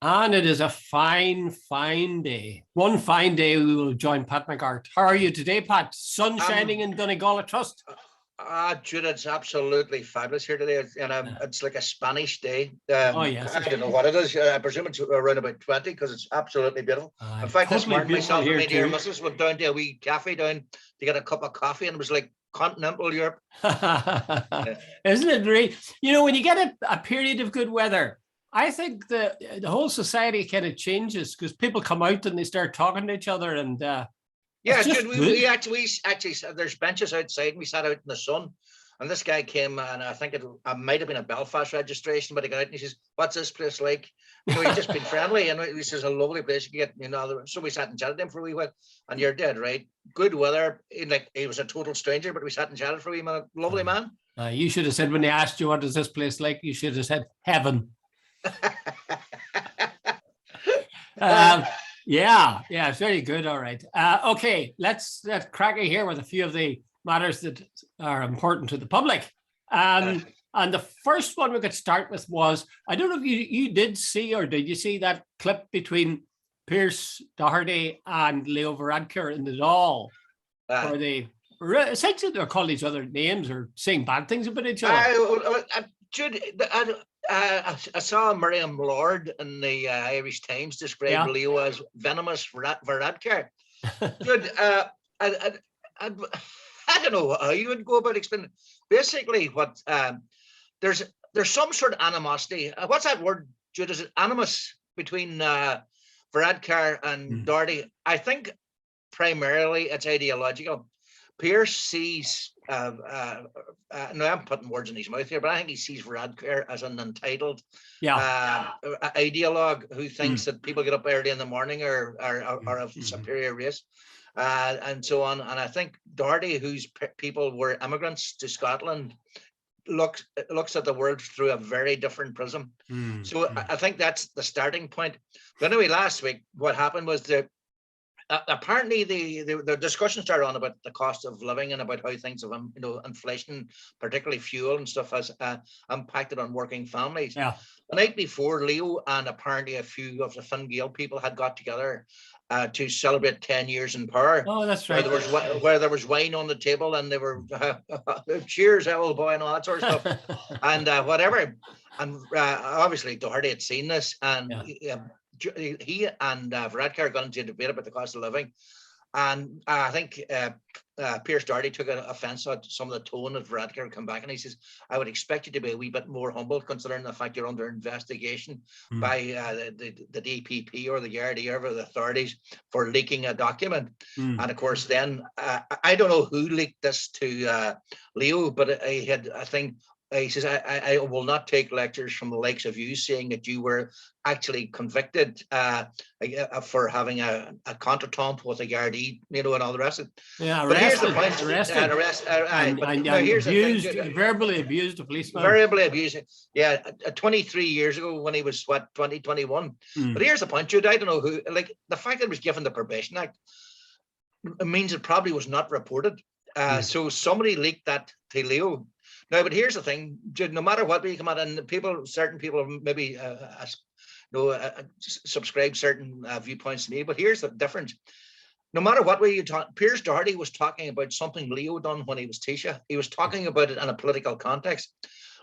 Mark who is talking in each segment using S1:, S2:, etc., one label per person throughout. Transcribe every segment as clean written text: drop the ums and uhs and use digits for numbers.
S1: And it is a fine, fine day. One fine day we will join Pat McGart. How are you today, Pat? Sun shining
S2: Um,
S1: in Donegal, I trust.
S2: Jude, it's absolutely fabulous here today, and it's like a Spanish day.
S1: Oh, yes.
S2: I don't know what it is. I presume it's around about 20 because it's absolutely beautiful. In fact, this
S1: Totally
S2: morning,
S1: beautiful
S2: myself and
S1: here
S2: my dear
S1: too.
S2: missus went down to a wee cafe down to get a cup of coffee, and it was like continental Europe. Yeah.
S1: Isn't it great? You know, when you get a period of good weather, I think the whole society kind of changes because people come out and they start talking to each other, and it's
S2: Yeah,
S1: just
S2: Jude, we
S1: good.
S2: actually there's benches outside, and we sat out in the sun. And this guy came, and I think it might have been a Belfast registration, but he got out and he says, "What's this place like?" He's just been friendly, and he says, "A lovely place to get." So we sat and chatted with him for a wee while. And you're dead right. Good weather. Like he was a total stranger, but we sat and chatted for a wee minute. Lovely man.
S1: You should have said when they asked you what is this place like, you should have said heaven. Um, yeah, it's very good. All right. Okay, let's crack it here with a few of the matters that are important to the public. And the first one we could start with was, I don't know if you did see or did you see that clip between Pierce Doherty and Leo Varadkar in the Dáil, where they essentially they're calling each other names or saying bad things about each other.
S2: Jude, I saw Miriam Lord in the Irish Times describe Leo as venomous Varadkar. Jude, I don't know how you would go about explaining. Basically, what there's some sort of animosity. What's that word, Jude? Is it animus between Varadkar and Doherty? I think primarily it's ideological. Pierce sees, no, I'm putting words in his mouth here, but I think he sees Varadkar as an entitled ideologue who thinks that people get up early in the morning are of superior race. And so on. And I think Doherty, whose people were immigrants to Scotland, looks at the world through a very different prism. So I think that's the starting point. But anyway, last week, what happened was that apparently the discussion started on about the cost of living and about how things have, inflation, particularly fuel and stuff, has impacted on working families.
S1: Yeah.
S2: The night before, Leo and apparently a few of the Fine Gael people had got together to celebrate 10 years in power.
S1: Oh, that's right.
S2: Where there was wine on the table and they were cheers, old boy, and all that sort of stuff, and whatever. And obviously Doherty had seen this, and he and Varadkar got into a debate about the cost of living. And I think Pierce Doherty took an offence at some of the tone of Varadkar come back, and he says, "I would expect you to be a wee bit more humble, considering the fact you're under investigation by the DPP or the Gardaí or the authorities for leaking a document." And of course, then I don't know who leaked this to Leo, but he had, I think, he says, I will not take lectures from the likes of you, saying that you were actually convicted for having a contretemps with a Gardaí, and all the rest of it.
S1: Yeah,
S2: but here's the point.
S1: Verbally abused a policeman.
S2: Verbally abused. Yeah, 23 years ago when he was, 2021. But here's the point, Jude. I don't know who, like, the fact that it was given the Probation Act means it probably was not reported. So somebody leaked that to Leo. No, but here's the thing, Jude, no matter what we come at, and certain people maybe subscribe certain viewpoints to me, but here's the difference. No matter what way you talk, Pierce Doherty was talking about something Leo done when he was Taoiseach. He was talking about it in a political context.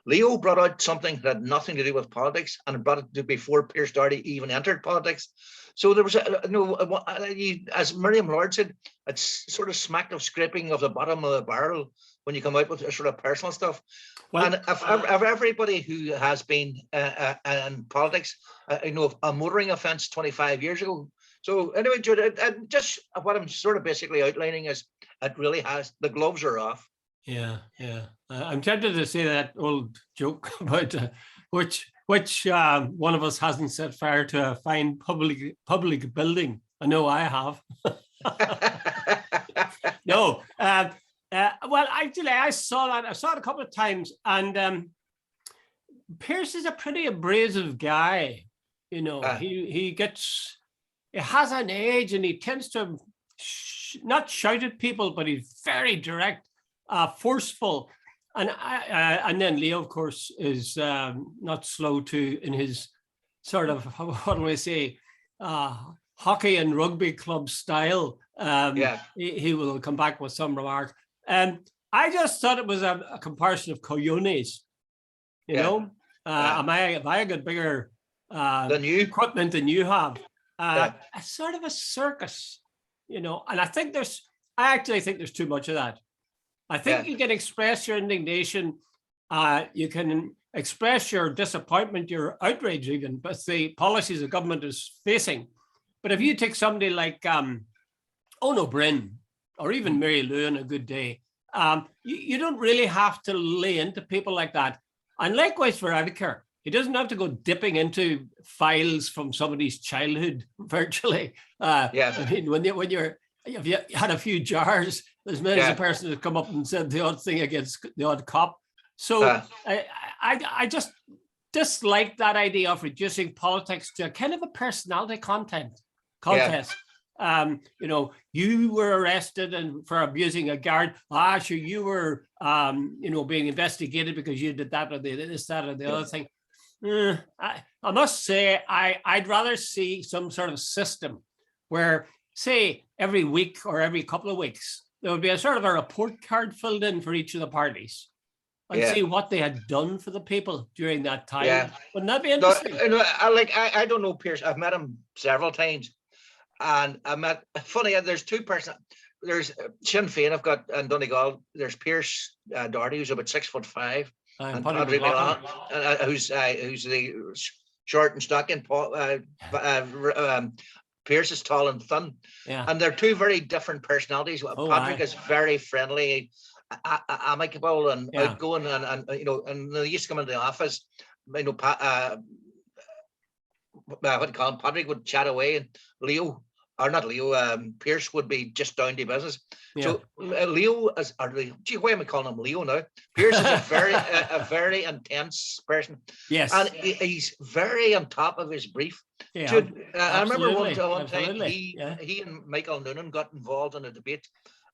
S2: Leo brought out something that had nothing to do with politics, and brought it to before Pierce Doherty even entered politics. So there was, as Miriam Lord said, it's sort of smacked of scraping of the bottom of the barrel when you come out with sort of personal stuff. Well, and if everybody who has been in politics, a motoring offence 25 years ago. So anyway, Jude, just what I'm sort of basically outlining is it really has, the gloves are off.
S1: Yeah. I'm tempted to say that old joke about which one of us hasn't set fire to a fine public building. I know I have. No. Well, actually, I saw that. I saw it a couple of times, and Pierce is a pretty abrasive guy. He has an edge, and he tends to not shout at people, but he's very direct, forceful. And then Leo, of course, is not slow to, in his sort of, what do we say, hockey and rugby club style, he will come back with some remark. I just thought it was a comparison of coyones, you know. Have I got bigger
S2: than you?
S1: Equipment than you have? A sort of a circus, you know. And I actually think there's too much of that. I think you can express your indignation. You can express your disappointment, your outrage even with the policies the government is facing. But if you take somebody like Ono Bryn or even Mary Lou on a good day, you don't really have to lay into people like that. And likewise for Edgar, he doesn't have to go dipping into files from somebody's childhood virtually. I mean, when if you had a few jars, there's many a person who's come up and said the odd thing against the odd cop. So I just dislike that idea of reducing politics to a kind of a personality contest. You know, you were arrested for abusing a guard. Sure, you were, you know, being investigated because you did that or this, that, or the other thing. I must say, I'd rather see some sort of system where, say, every week or every couple of weeks, there would be a sort of a report card filled in for each of the parties and see what they had done for the people during that time. Wouldn't that be interesting?
S2: No, I don't know Pierce. I've met him several times. And I met, funny, there's two persons. There's Sinn Féin, I've got, and Donegal. There's Pierce Doherty, who's about 6'5", and Patrick who's the short and stocky. Pierce is tall and thin, and they're two very different personalities. Patrick is very friendly, amicable, and outgoing, and you know, and they used to come into the office. You know, what do you call him? Patrick would chat away, and Pierce would be just down to business. So Leo is, why am I calling him Leo now? Pierce is a very intense person.
S1: Yes,
S2: and he's very on top of his brief. I remember one time he and Michael Noonan got involved in a debate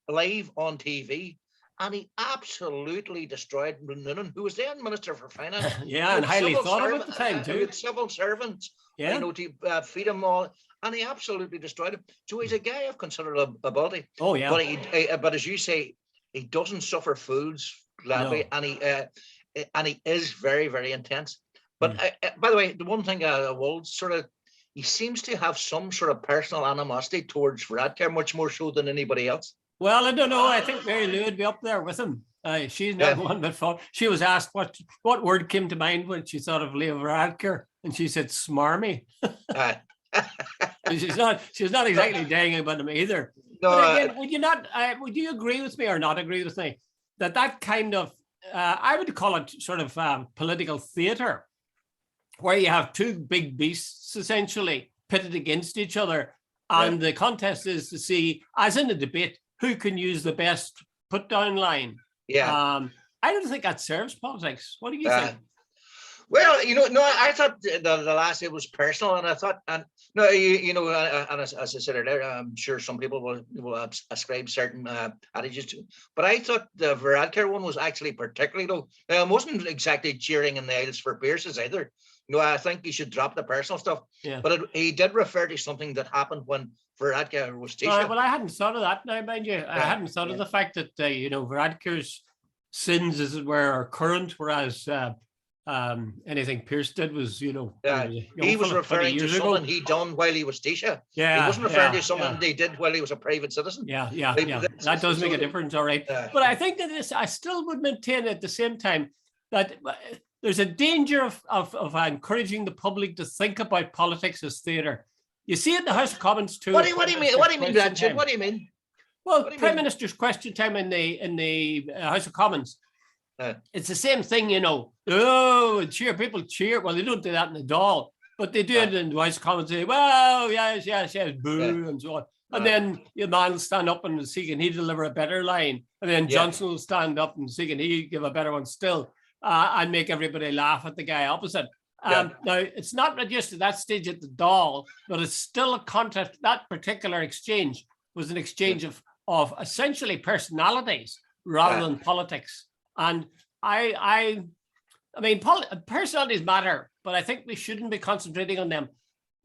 S2: live on TV. And he absolutely destroyed Noonan, who was then Minister for Finance.
S1: And highly thought of at the time too.
S2: With civil servants, you know, to feed them all, and he absolutely destroyed him. So he's a guy of considerable ability. But as you say, he doesn't suffer fools gladly, and he is very, very intense. But by the way, the one thing I will sort of, he seems to have some sort of personal animosity towards Varadkar, much more so than anybody else.
S1: Well, I don't know. I think Mary Lou would be up there with him. She's not one bit fault. She was asked what word came to mind when she thought of Leo Varadkar, and she said smarmy. she's not exactly dangling about him either. No, but again, would you agree with me or not agree with me that kind of I would call it sort of political theater, where you have two big beasts essentially pitted against each other, and the contest is to see, as in a debate, who can use the best put down line. I don't think that serves politics. What do you think?
S2: Well, you know, no, I thought the last it was personal, and I thought, and no, you know, and as I said earlier, I'm sure some people will ascribe certain attitudes to, but I thought the Varadkar one was actually particularly low. I wasn't exactly cheering in the aisles for Pierce's either. You know, I think he should drop the personal stuff. But he did refer to something that happened when Varadkar was Taoiseach.
S1: Well, I hadn't thought of that now, mind you. I hadn't thought of the fact that, you know, Varadkar's sins, as it were, are current, whereas anything Pierce did was, you know,
S2: he was referring to something he done while he was Taoiseach. He wasn't referring to something they did while he was a private citizen.
S1: That does make a difference, all right. But I think that I still would maintain at the same time that there's a danger of encouraging the public to think about politics as theatre. You see it in the House of Commons too.
S2: What do you mean? What do you mean, Richard? What do you mean?
S1: Well, Prime Minister's question time in the House of Commons. It's the same thing, you know. People cheer. Well, they don't do that in the Dáil, but they do it in the House of Commons. Say, well, yes, boo, and so on. And then your man will stand up and see can he deliver a better line, and then Johnson will stand up and see can he give a better one still. And make everybody laugh at the guy opposite. Now, it's not just at that stage at the Dáil, but it's still a contest. That particular exchange was an exchange of essentially personalities rather than politics. And I I mean, personalities matter, but I think we shouldn't be concentrating on them.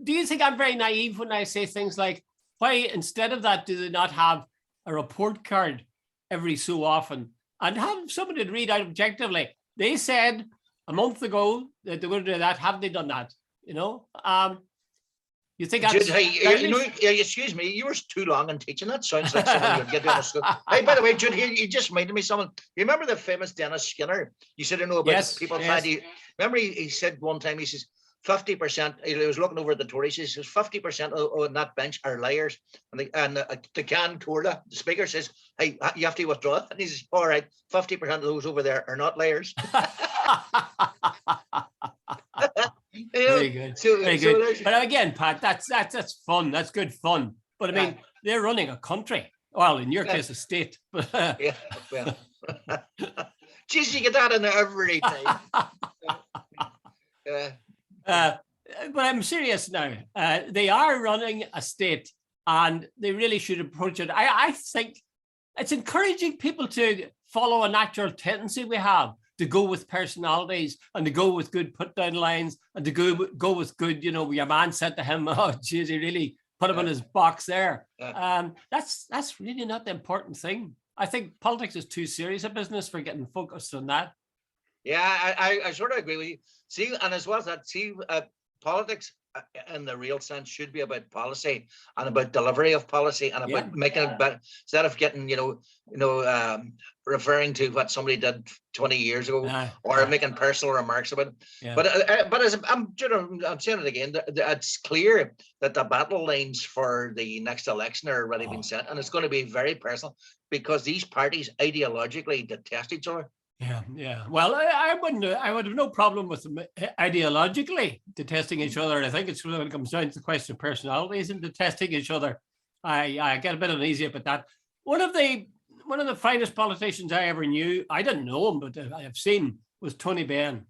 S1: Do you think I'm very naive when I say things like, why instead of that do they not have a report card every so often and have somebody to read out objectively? They said a month ago that they were going to do that. Have they done that? You know, you think that's
S2: Jude, hey, you know, excuse me, you were too long in teaching. That sounds like someone you'd get down to school. Hey, by the way, Jude, here, you just reminded me of someone. You remember the famous Dennis Skinner? You said, I know about people trying to. Remember, he said one time, he says, 50%, he was looking over at the Tories, he says 50% on that bench are liars. And the Can Corda, the speaker says, hey, you have to withdraw. And he says, all right, 50% of those over there are not liars.
S1: Very good. Very good. But again, Pat, that's fun. That's good fun. But I mean, they're running a country. Well, in your case, a state.
S2: Yeah, well. Geez, you get that in there every time.
S1: But I'm serious now. They are running a state and they really should approach it. I think it's encouraging people to follow a natural tendency we have to go with personalities and to go with good put down lines and to go with good, you know, your man said to him, oh, geez, he really put him in his box there. That's really not the important thing. I think politics is too serious a business for getting focused on that.
S2: Yeah, I sort of agree with you. See, and as well as that, see, politics in the real sense should be about policy and about delivery of policy and about making it better instead of getting, referring to what somebody did 20 years ago or making personal remarks about it. Yeah. But as I'm saying it again, it's clear that the battle lines for the next election are already been set, and it's going to be very personal because these parties ideologically detest each other.
S1: Yeah. Well, I would have no problem with them ideologically detesting each other. I think it's when it comes down to the question of personalities and detesting each other. I get a bit uneasy about that. One of the finest politicians I ever knew, I didn't know him, but I have seen, was Tony Benn.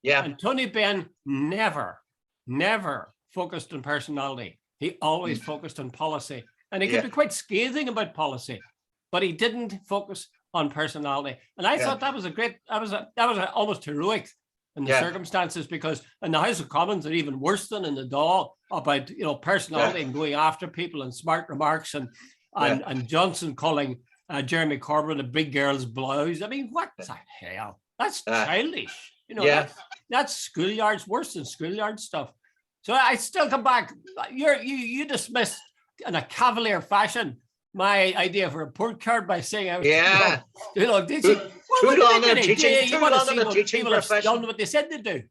S2: Yeah.
S1: And Tony Benn never focused on personality. He always focused on policy. And he could be quite scathing about policy, but he didn't focus on personality. And I thought that was almost heroic in the circumstances, because in the House of Commons they're even worse than in the Dáil about personality and going after people and smart remarks and Johnson calling Jeremy Corbyn a big girl's blouse. I mean, what the hell? That's childish. That's schoolyards, worse than schoolyard stuff. So I still come back. You dismissed in a cavalier fashion my idea for a report card by saying, did you?
S2: Too long in a teaching profession.
S1: Done what they said they do.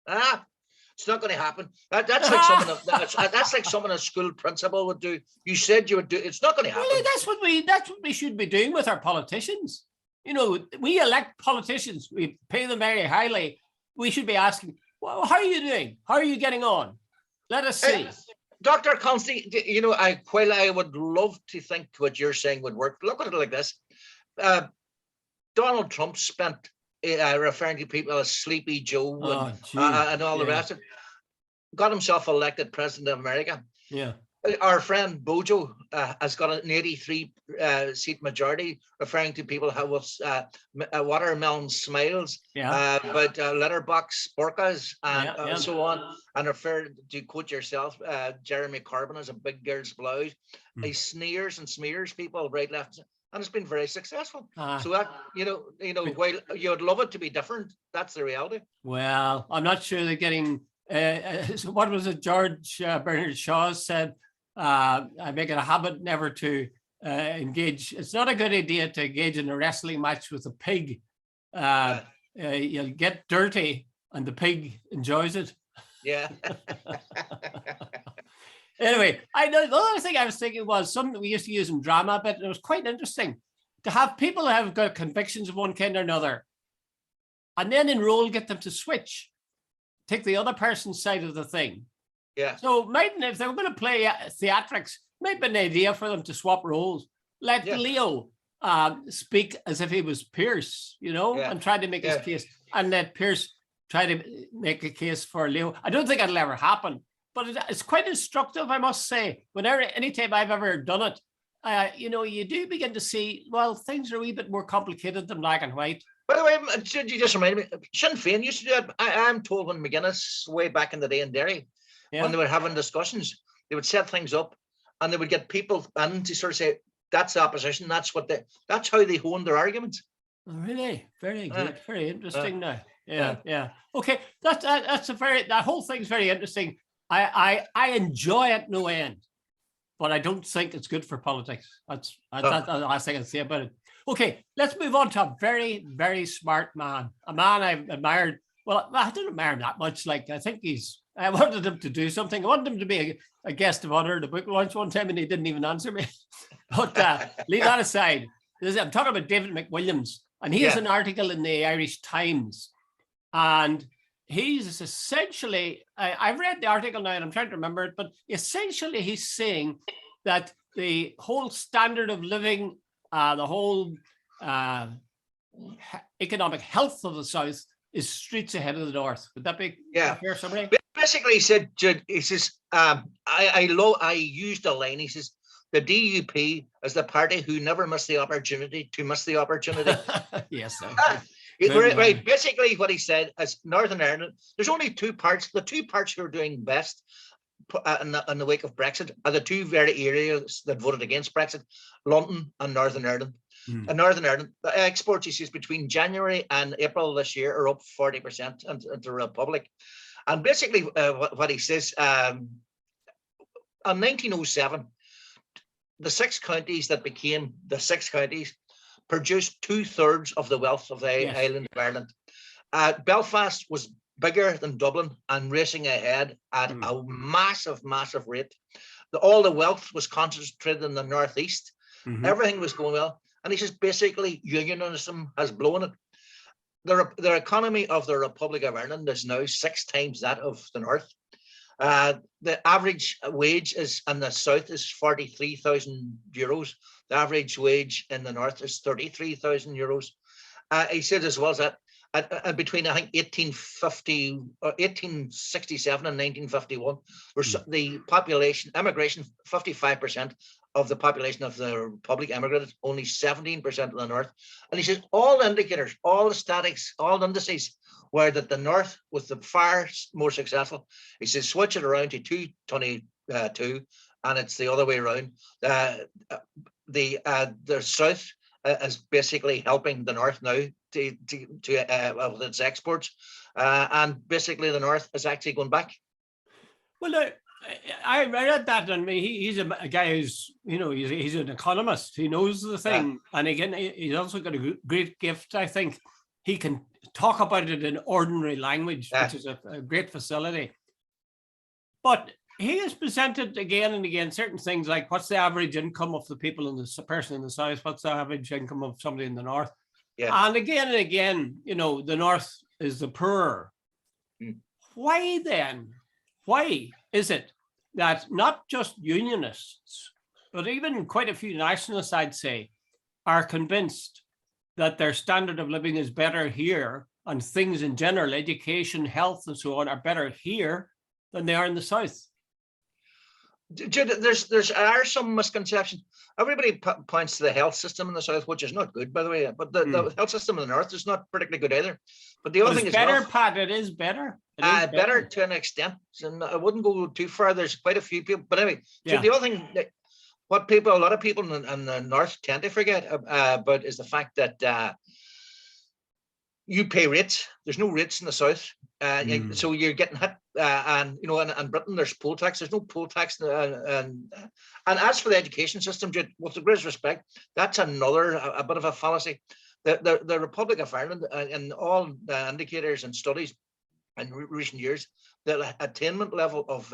S2: It's not going to happen. That's like something a school principal would do. You said you would do. It's not going to happen.
S1: Really, that's what we should be doing with our politicians. We elect politicians. We pay them very highly. We should be asking, well, how are you doing? How are you getting on? Let us see.
S2: Dr. Constey, while I would love to think what you're saying would work, look at it like this. Donald Trump spent referring to people as Sleepy Joe and all the rest of it, got himself elected president of America.
S1: Yeah.
S2: Our friend Bojo has got an 83 seat majority, referring to people with watermelon smiles, but letterbox burkas and so on, and referred to, quote yourself, Jeremy Corbyn as a big girl's blouse. He sneers and smears people right, left, and it's been very successful. So that while you'd love it to be different, that's the reality.
S1: Well, I'm not sure they're getting. What was it? George Bernard Shaw said, I make it a habit never to engage. It's not a good idea to engage in a wrestling match with a pig. You'll get dirty and the pig enjoys it.
S2: Yeah.
S1: Anyway, I know the other thing I was thinking was something we used to use in drama, but it was quite interesting to have people who have got convictions of one kind or another, and then in role get them to switch, take the other person's side of the thing.
S2: Yeah.
S1: So if they were going to play theatrics, might be an idea for them to swap roles. Let Leo speak as if he was Pierce, and try to make his case, and let Pierce try to make a case for Leo. I don't think it'll ever happen, but it's quite instructive, I must say. Anytime I've ever done it, you do begin to see, well, things are a wee bit more complicated than black and white.
S2: By the way, should you just remind me? Sinn Féin used to do it. I'm told when McGuinness way back in the day in Derry, when they were having discussions, they would set things up, and they would get people in to sort of say that's the opposition. That's how they honed their arguments.
S1: Oh, really? Very good. Very interesting now. Yeah. Okay. That's that whole thing's very interesting. I enjoy it no end, but I don't think it's good for politics. That's the last thing I'd say about it. Okay, let's move on to a very, very smart man. A man I've admired. Well, I didn't admire him that much. Like, I think I wanted him to do something. I wanted him to be a guest of honor at a book launch one time, and he didn't even answer me. But leave that aside. I'm talking about David McWilliams, and he has an article in the Irish Times. And he's essentially, I've read the article now and I'm trying to remember it, but essentially he's saying that the whole standard of living, the whole economic health of the South is streets ahead of the North. Would that be a fair summary?
S2: Basically, he said, Jude, he says, I used a line, he says, the DUP is the party who never missed the opportunity to miss the opportunity.
S1: Yes.
S2: Right. Basically, what he said is Northern Ireland, there's only two parts. The two parts who are doing best in the wake of Brexit are the two very areas that voted against Brexit, London and Northern Ireland. In Northern Ireland, the exports, he says, between January and April this year are up 40% into the Republic. And basically, what he says, in 1907, the 6 counties that became the 6 counties produced 2/3 of the wealth of the island of Ireland. Belfast was bigger than Dublin and racing ahead at a massive, massive rate. All the wealth was concentrated in the northeast. Everything was going well. And he says basically unionism has blown it. The economy of the Republic of Ireland is now 6 times that of the north. The average wage is in the south is 43,000 euros. The average wage in the north is 33,000 euros. He said as well as that between I think 1850 or 1867 and 1951, the population immigration 55% of the population of the Republic emigrated, only 17% of the north. And he says all indicators, all the statics, all indices were that the north was the far more successful. He says switch it around to 222 and it's the other way around. The south is basically helping the north now to with its exports, and basically the north is actually going back.
S1: Well, I read that, and he's a guy who's, he's an economist. He knows the thing, and again, he's also got a great gift. I think he can talk about it in ordinary language, which is a great facility. But he has presented again and again certain things like what's the average income of the people in the person in the south, what's the average income of somebody in the north, and again, the north is the poorer. Why then? Why is it that not just unionists, but even quite a few nationalists, I'd say, are convinced that their standard of living is better here and things in general, education, health, and so on, are better here than they are in the south?
S2: There are some misconceptions. Everybody points to the health system in the south, which is not good, by the way. But the health system in the north is not particularly good either. But the other thing is
S1: better, Pat. It is better.
S2: Better to an extent, and I wouldn't go too far. There's quite a few people, but anyway, the other thing that a lot of people in the north tend to forget about is the fact that you pay rates. There's no rates in the south, so you're getting hit. And in Britain there's poll tax. There's no poll tax, and as for the education system, with the greatest respect, that's a bit of a fallacy. The Republic of Ireland, in all the indicators and studies in recent years, the attainment level of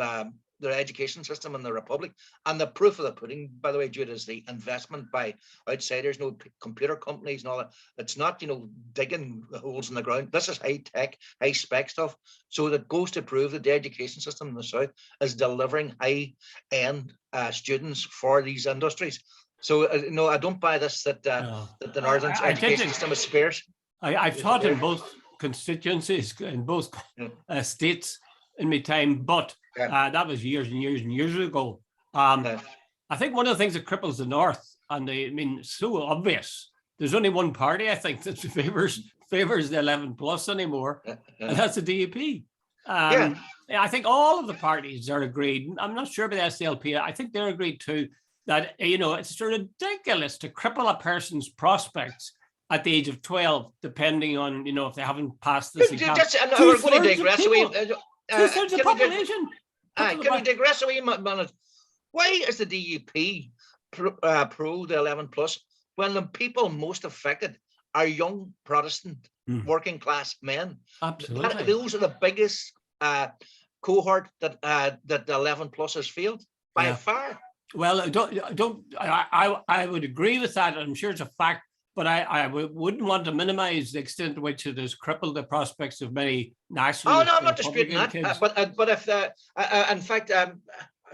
S2: the education system in the Republic, and the proof of the pudding, by the way, Jude, is the investment by outsiders, computer companies and all that. It's not, digging holes in the ground. This is high tech, high spec stuff. So that goes to prove that the education system in the south is delivering high end students for these industries. So I don't buy this that the northern education system is sparse.
S1: I've taught in both constituencies, in both states in my time, but that was years and years and years ago. I think one of the things that cripples the north, and it's so obvious, there's only one party, I think, that favors favors the 11 plus anymore, and that's the DUP.
S2: Yeah.
S1: I think all of the parties are agreed. I'm not sure about the SDLP. I think they're agreed too that, it's ridiculous to cripple a person's prospects at the age of 12, depending on, if they haven't passed this exam.
S2: We're going to digress.
S1: Two-thirds of the population.
S2: Can we digress a wee minute? Why is the DUP pro the 11 plus when the people most affected are young Protestant working class men?
S1: Absolutely.
S2: Those are the biggest cohort that the 11 plus has failed by far.
S1: Well, I would agree with that. I'm sure it's a fact, but I wouldn't want to minimize the extent to which it has crippled the prospects of many national.
S2: Oh no, I'm not disputing that. But if in fact,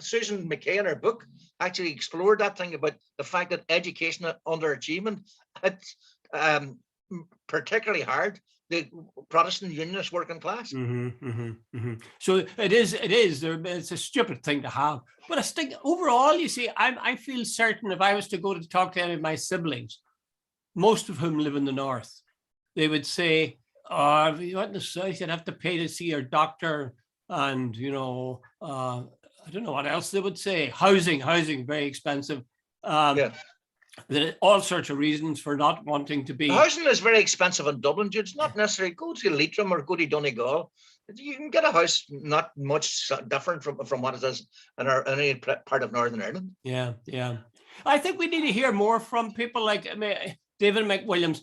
S2: Susan McKay in her book actually explored that thing about the fact that education underachievement, it's particularly hard the Protestant Unionist working class.
S1: So it is. It's a stupid thing to have, but I think overall, you see, I feel certain if I was to go to talk to any of my siblings, most of whom live in the north, they would say, "Oh, if you went in the south, you'd have to pay to see your doctor, and I don't know what else they would say. Housing, very expensive. There are all sorts of reasons for not wanting to be.
S2: Housing is very expensive in Dublin, Jude. It's not necessarily go to Leitrim or go to Donegal. You can get a house not much different from what it is in any part of Northern Ireland.
S1: Yeah. I think we need to hear more from people like David McWilliams.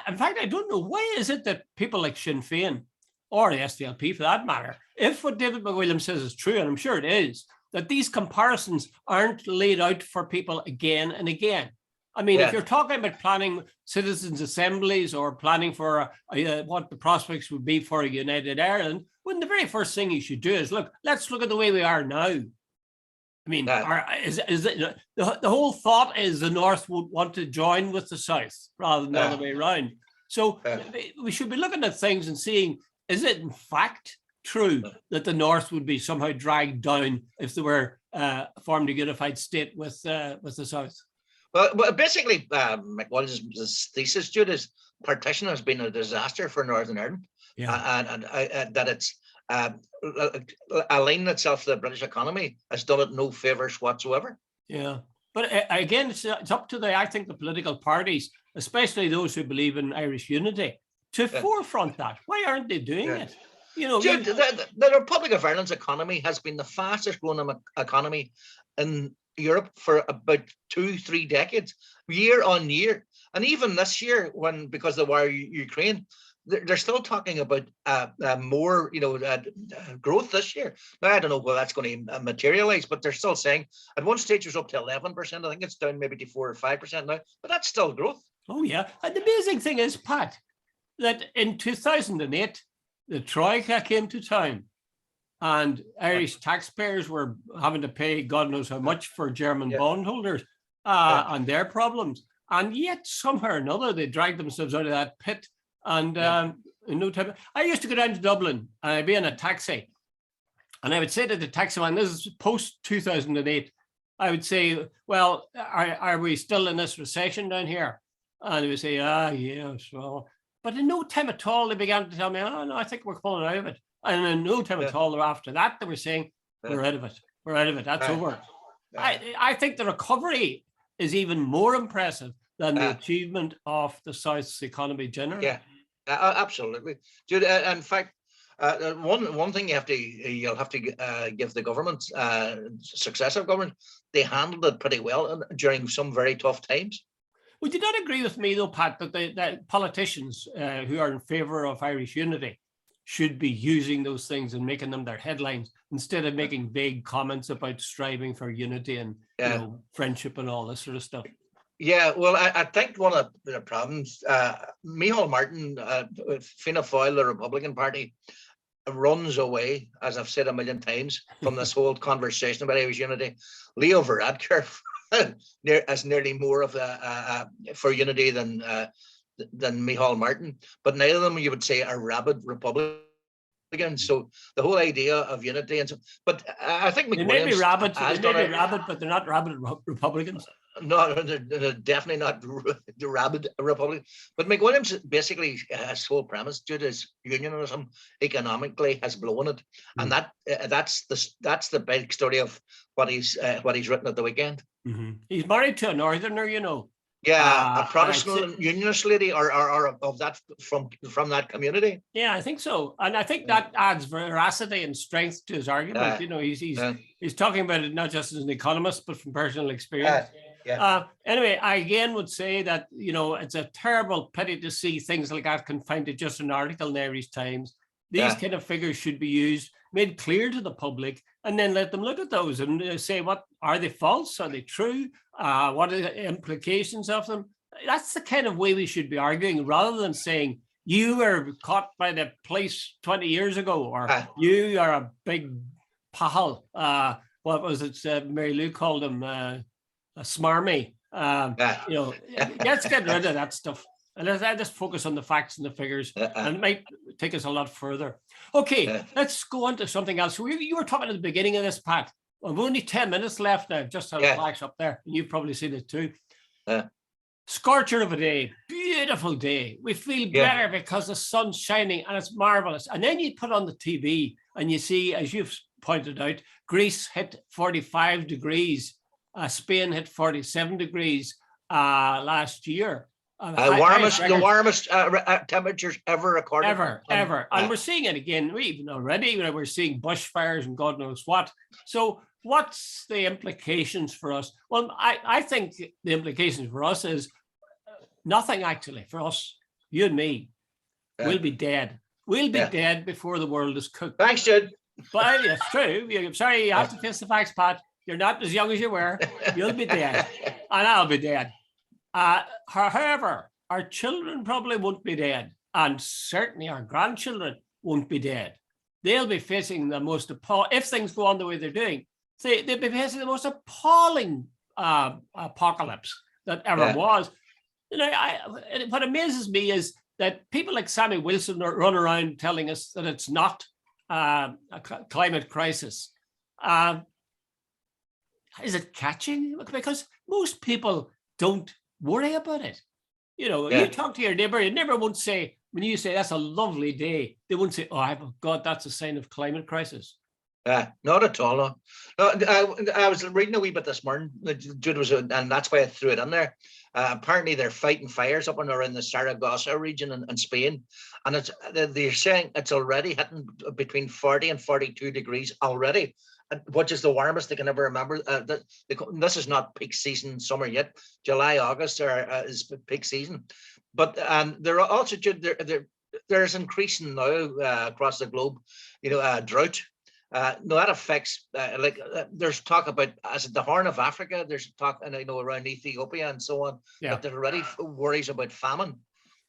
S1: In fact, I don't know, why is it that people like Sinn Féin, or the SDLP for that matter, if what David McWilliams says is true, and I'm sure it is, that these comparisons aren't laid out for people again and again. I mean, if you're talking about planning citizens' assemblies or planning for what the prospects would be for a united Ireland, well, the very first thing you should do is let's look at the way we are now. I mean, the whole thought is the North would want to join with the South rather than the other way around. So we should be looking at things and seeing, is it in fact true that the North would be somehow dragged down if they were formed a unified state with the South?
S2: Well, basically, McWilliams' thesis, Jude, is partition has been a disaster for Northern Ireland, and that it's aligning itself to the British economy has done it no favors whatsoever.
S1: Yeah, but again, it's up to I think the political parties, especially those who believe in Irish unity, to forefront that. Why aren't they doing it?
S2: Jude, the Republic of Ireland's economy has been the fastest growing economy in Europe for about 2-3 decades, year on year. And even this year, because of the war in Ukraine, they're still talking about more, growth this year. Now, I don't know whether that's going to materialize, but they're still saying at one stage it was up to 11%. I think it's down maybe to 4 or 5% now, but that's still growth.
S1: Oh, yeah. And the amazing thing is, Pat, that in 2008, the Troika came to town, and Irish taxpayers were having to pay God knows how much for German bondholders and their problems. And yet, somehow or another, they dragged themselves out of that pit. And in no time, I used to go down to Dublin and I'd be in a taxi. And I would say to the taxi man, this is post 2008, I would say, well, are we still in this recession down here? And he would say, yes, well. But in no time at all, they began to tell me, oh, no, I think we're pulling out of it. And in no time at all after that, they were saying, we're out of it. We're out of it. That's over. I think the recovery is even more impressive than the achievement of the South's economy generally.
S2: Yeah, absolutely. Jude, in fact, one thing you'll have to give the government, successive government, they handled it pretty well during some very tough times.
S1: Would you not agree with me, though, Pat, that the politicians who are in favour of Irish unity should be using those things and making them their headlines instead of making vague comments about striving for unity and friendship and all this sort of stuff?
S2: Yeah, well, I think one of the problems, Micheál Martin, Fianna Fáil, the Republican Party, runs away, as I've said a million times, from this whole conversation about Irish unity. Leo Varadkar has nearly more of for unity than Micheál Martin, but neither of them, you would say, are rabid Republicans. Republicans. So the whole idea of unity and so, but I think
S1: They may be
S2: McWilliams
S1: rabid,
S2: has
S1: they may
S2: done
S1: be
S2: it.
S1: rabid, but they're not rabid Republicans.
S2: No, they're definitely not the rabid Republican. But McWilliams basically his whole premise, Jude, is unionism economically has blown it, and that's the big story of what he's written at the weekend.
S1: He's married to a Northerner, you know.
S2: Yeah, a Protestant unionist lady, or of that from that community.
S1: Yeah, I think so, and I think that adds veracity and strength to his argument. You know, he's talking about it not just as an economist, but from personal experience. Anyway, I again would say that, you know, it's a terrible pity to see things like that confined to just an article in the Irish Times. These kind of figures should be used, made clear to the public, and then let them look at those and say, what are they false? Are they true? What are the implications of them? That's the kind of way we should be arguing, rather than saying you were caught by the police 20 years ago, or you are a big pal. What was it? Mary Lou called him a smarmy. You know, let's get rid of that stuff. And let's just focus on the facts and the figures, and it might take us a lot further. Okay, let's go on to something else. You were talking at the beginning of this, Pat. I've only 10 minutes left now. Just had a flash up there, and you've probably seen it too. Scorcher of a day, beautiful day. We feel better because the sun's shining and it's marvelous. And then you put on the TV and you see, as you've pointed out, Greece hit 45 degrees. Spain hit 47 degrees last year.
S2: The warmest temperatures ever recorded.
S1: Ever. And we're seeing it again. We're seeing bushfires and God knows what. So what's the implications for us? Well, I think the implications for us is nothing, actually. For us, you and me, we'll be dead. We'll be dead before the world is cooked.
S2: Thanks, Jude.
S1: But it's true. I'm sorry, you have to face the facts, Pat. You're not as young as you were. You'll be dead. And I'll be dead. However, our children probably won't be dead. And certainly our grandchildren won't be dead. They'll be facing the most appalling, if things go on the way they're doing, they'll be facing the most appalling apocalypse that ever was. You know, what amazes me is that people like Sammy Wilson run around telling us that it's not a climate crisis. Is it catching? Because most people don't worry about it. You know, you talk to your neighbor won't say, when you say that's a lovely day, they won't say, oh, God, that's a sign of climate crisis.
S2: Not at all. No. I was reading a wee bit this morning. Jude was, and that's why I threw it in there. Apparently, they're fighting fires up and around the Saragossa region in Spain, and they're saying it's already hitting between 40 and 42 degrees already, which is the warmest they can ever remember. This is not peak season summer yet. July, August is peak season, but they're also there's increasing now across the globe. You know, drought. That affects there's talk about, as the Horn of Africa, there's talk, and I know around Ethiopia and so on, that there are already worries about famine.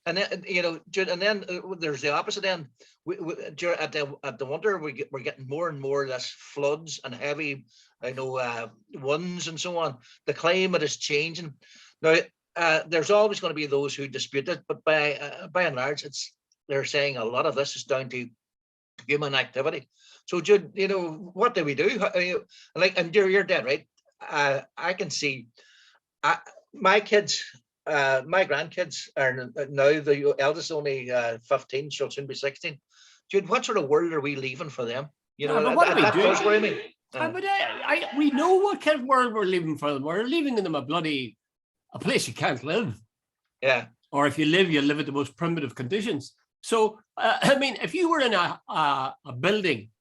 S2: And then, you know, and then there's the opposite end. At the winter, we're getting more and more less floods and heavy, winds and so on. The climate is changing. Now, there's always going to be those who dispute it, but by and large, they're saying a lot of this is down to human activity. So, Jude, you know, what do we do? And you're dead right. I can see my kids. My grandkids are now, the eldest only 15, she'll soon be 16. Dude, what sort of world are we leaving for them? You know,
S1: what do we do?
S2: Does worry me.
S1: But we know what kind of world we're leaving for them. We're leaving them a place you can't live.
S2: Yeah.
S1: Or if you live at the most primitive conditions. So, I mean, if you were in a building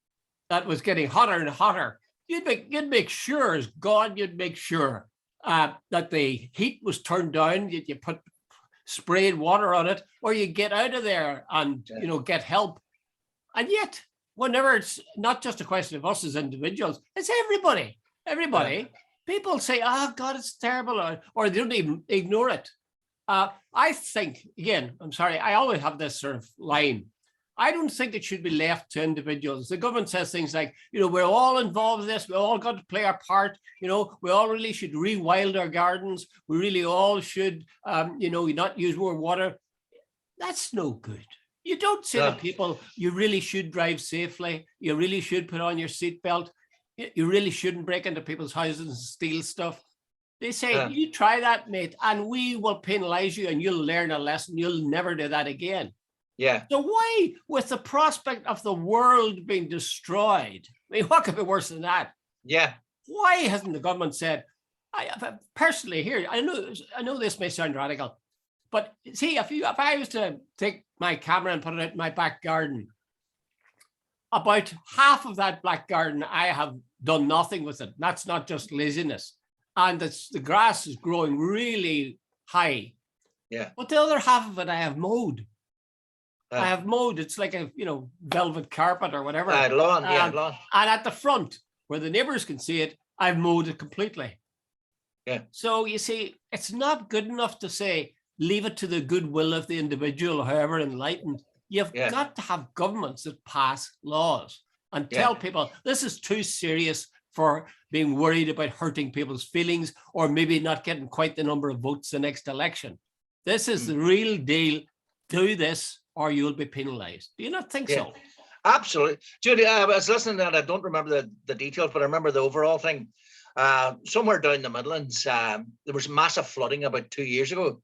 S1: that was getting hotter and hotter, you'd make sure, as God, you'd make sure that the heat was turned down. You put sprayed water on it, or you get out of there and get help. And yet, whenever it's not just a question of us as individuals, it's everybody. People say, "Oh God, it's terrible," or they don't even ignore it. I think, again, I'm sorry, I always have this sort of line. I don't think it should be left to individuals. The government says things like, we're all involved in this. We all got to play our part. We all really should rewild our gardens. We really all should, not use more water. That's no good. You don't say
S2: No.
S1: to people, you really should drive safely. You really should put on your seatbelt. You really shouldn't break into people's houses and steal stuff. They say, you try that, mate, and we will penalize you and you'll learn a lesson. You'll never do that again.
S2: Yeah.
S1: So why, with the prospect of the world being destroyed, I mean, what could be worse than that?
S2: Yeah.
S1: Why hasn't the government said, personally here, I know this may sound radical, but see, if I was to take my camera and put it out in my back garden, about half of that back garden, I have done nothing with it. That's not just laziness. And the grass is growing really high.
S2: Yeah.
S1: But the other half of it, I have mowed. I have mowed. It's like a, velvet carpet or whatever.
S2: Lawn, lawn.
S1: And at the front, where the neighbors can see it, I've mowed it completely.
S2: Yeah.
S1: So you see, it's not good enough to say, leave it to the goodwill of the individual, however enlightened. You've got to have governments that pass laws and tell people this is too serious for being worried about hurting people's feelings or maybe not getting quite the number of votes the next election. This is the real deal. Do this or you'll be penalized. Do you not think so?
S2: Absolutely. Judy, I was listening and I don't remember the details, but I remember the overall thing. Somewhere down the Midlands, there was massive flooding about 2 years ago.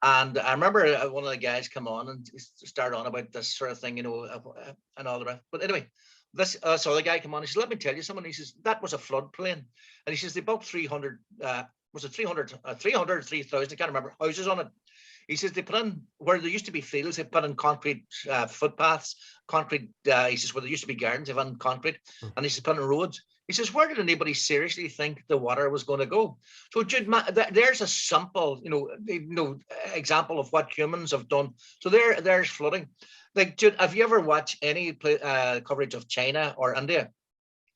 S2: And I remember one of the guys come on and start on about this sort of thing, and all the rest. But anyway, so the guy come on, he says, let me tell you something. He says, that was a floodplain. And he says, they built 300, was it 300, 3,000, I can't remember, houses on it. He says, they put in, where there used to be fields, they put in concrete footpaths, concrete, he says, where there used to be gardens, they've in concrete. And he says, put in roads. He says, where did anybody seriously think the water was going to go? So, Jude, there's a simple, example of what humans have done. So there's flooding. Like, Jude, have you ever watched any coverage of China or India?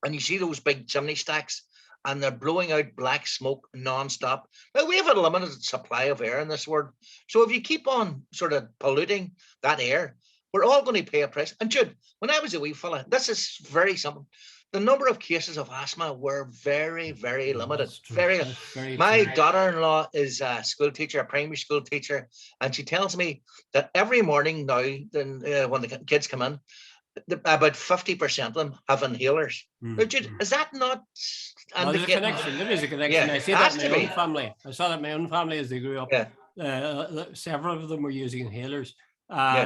S2: And you see those big chimney stacks and they're blowing out black smoke nonstop. Now, we have a limited supply of air in this world. So if you keep on sort of polluting that air, we're all going to pay a price. And Jude, when I was a wee fella, this is very simple. The number of cases of asthma were very, very limited. Very. My daughter-in-law is a school teacher, a primary school teacher, and she tells me that every morning now, when the kids come in, about 50% of them have inhalers. Is that not?
S1: Well, there's a connection. There is a connection. I see that in my own family. I saw that in my own family as they grew up. Several of them were using inhalers.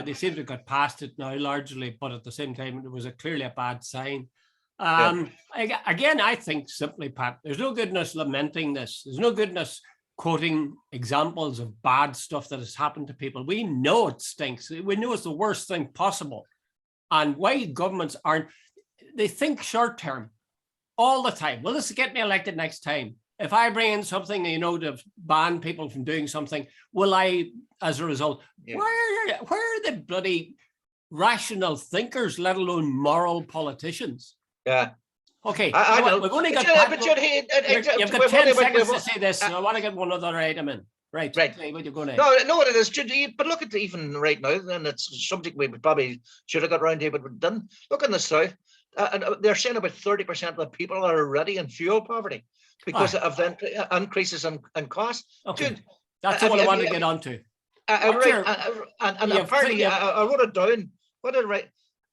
S1: They seem to have got past it now largely, but at the same time, it was clearly a bad sign. Again, I think simply, Pat, there's no goodness lamenting this. There's no goodness quoting examples of bad stuff that has happened to people. We know it stinks. We know it's the worst thing possible. And why governments they think short term all the time. Well, this will get me elected next time. If I bring in something, to ban people from doing something, will I, as a result, where are the bloody rational thinkers, let alone moral politicians?
S2: Yeah.
S1: Okay.
S2: I know.
S1: We've only got you've got 10 seconds to say this. So I want to get one other item in. Right. What you're going to.
S2: No, it is. But look at even right now, and it's a subject we probably should have got around to, but we didn't. Look in the south. And they're saying about 30% of the people are already in fuel poverty because of the increases in cost.
S1: Okay.
S2: Dude,
S1: that's what I want to get onto.
S2: Apparently, I wrote it down. What did I write?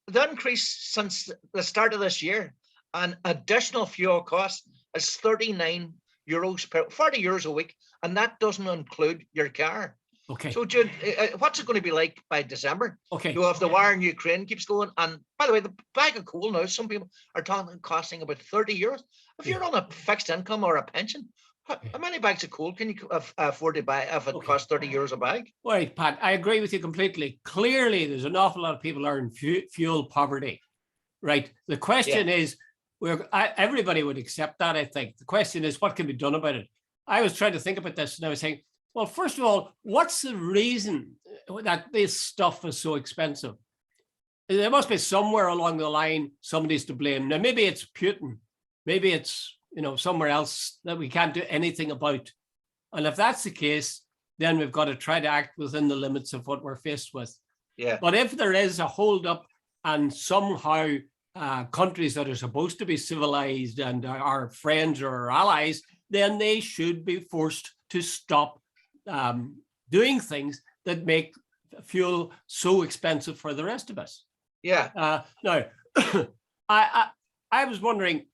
S2: The increase since the start of this year and additional fuel cost is 39 euros 40 euros a week, and that doesn't include your car.
S1: Okay.
S2: So, Jude, what's it going to be like by December?
S1: Okay.
S2: If the war in Ukraine keeps going, and by the way, the bag of coal now, some people are talking costing about 30 euros. If you're on a fixed income or a pension, how many bags of coal can you afford to buy if it costs 30 euros a bag?
S1: Right, Pat, I agree with you completely. Clearly, there's an awful lot of people are in fuel poverty, right? The question is, everybody would accept that, I think. The question is, what can be done about it? I was trying to think about this, and I was saying, well, first of all, what's the reason that this stuff is so expensive? There must be somewhere along the line somebody's to blame. Now, maybe it's Putin. Maybe it's somewhere else that we can't do anything about. And if that's the case, then we've got to try to act within the limits of what we're faced with.
S2: Yeah.
S1: But if there is a holdup and somehow countries that are supposed to be civilized and are friends or our allies, then they should be forced to stop doing things that make fuel so expensive for the rest of us.
S2: Yeah.
S1: Now, I was wondering,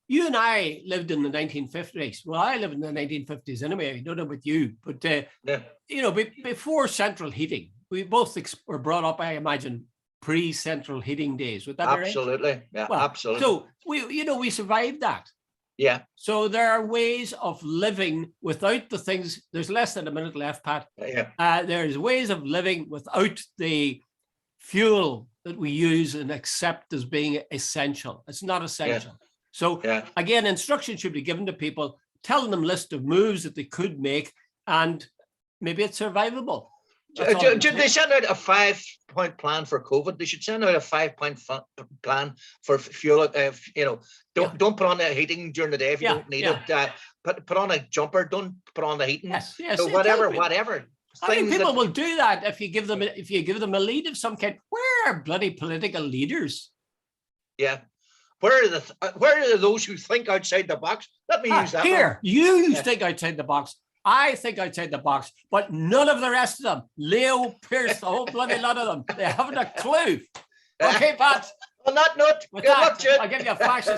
S1: you and I lived in the 1950s. Well, I lived in the 1950s anyway. I don't know about you, but
S2: Yeah.
S1: you know, before central heating, we both were brought up, I imagine, pre-central heating days. Would that be right?
S2: Absolutely. Yeah,
S1: Well,
S2: absolutely.
S1: so we survived that.
S2: Yeah.
S1: So there are ways of living without the things. There's less than a minute left, Pat.
S2: Yeah.
S1: There's ways of living without the fuel that we use and accept as being essential. It's not essential.
S2: Yeah.
S1: So
S2: Yeah.
S1: again, instruction should be given to people, telling them list of moves that they could make, and maybe it's survivable.
S2: They send out a 5-point plan for COVID. They should send out a 5-point plan for fuel. Don't put on the heating during the day if you don't need it. Put on a jumper. Don't put on the heating.
S1: Yes.
S2: So whatever.
S1: I think people will do that if you give them a lead of some kind. Where are bloody political leaders?
S2: Yeah. Where are those who think outside the box? Let me use that.
S1: Here, you think outside the box. I think outside the box, but none of the rest of them. Leo, Pierce, the whole bloody lot of them. They haven't a clue. Okay, Pat.
S2: On that note,
S1: With
S2: good
S1: that,
S2: luck, Jude.
S1: I'll give you a fascist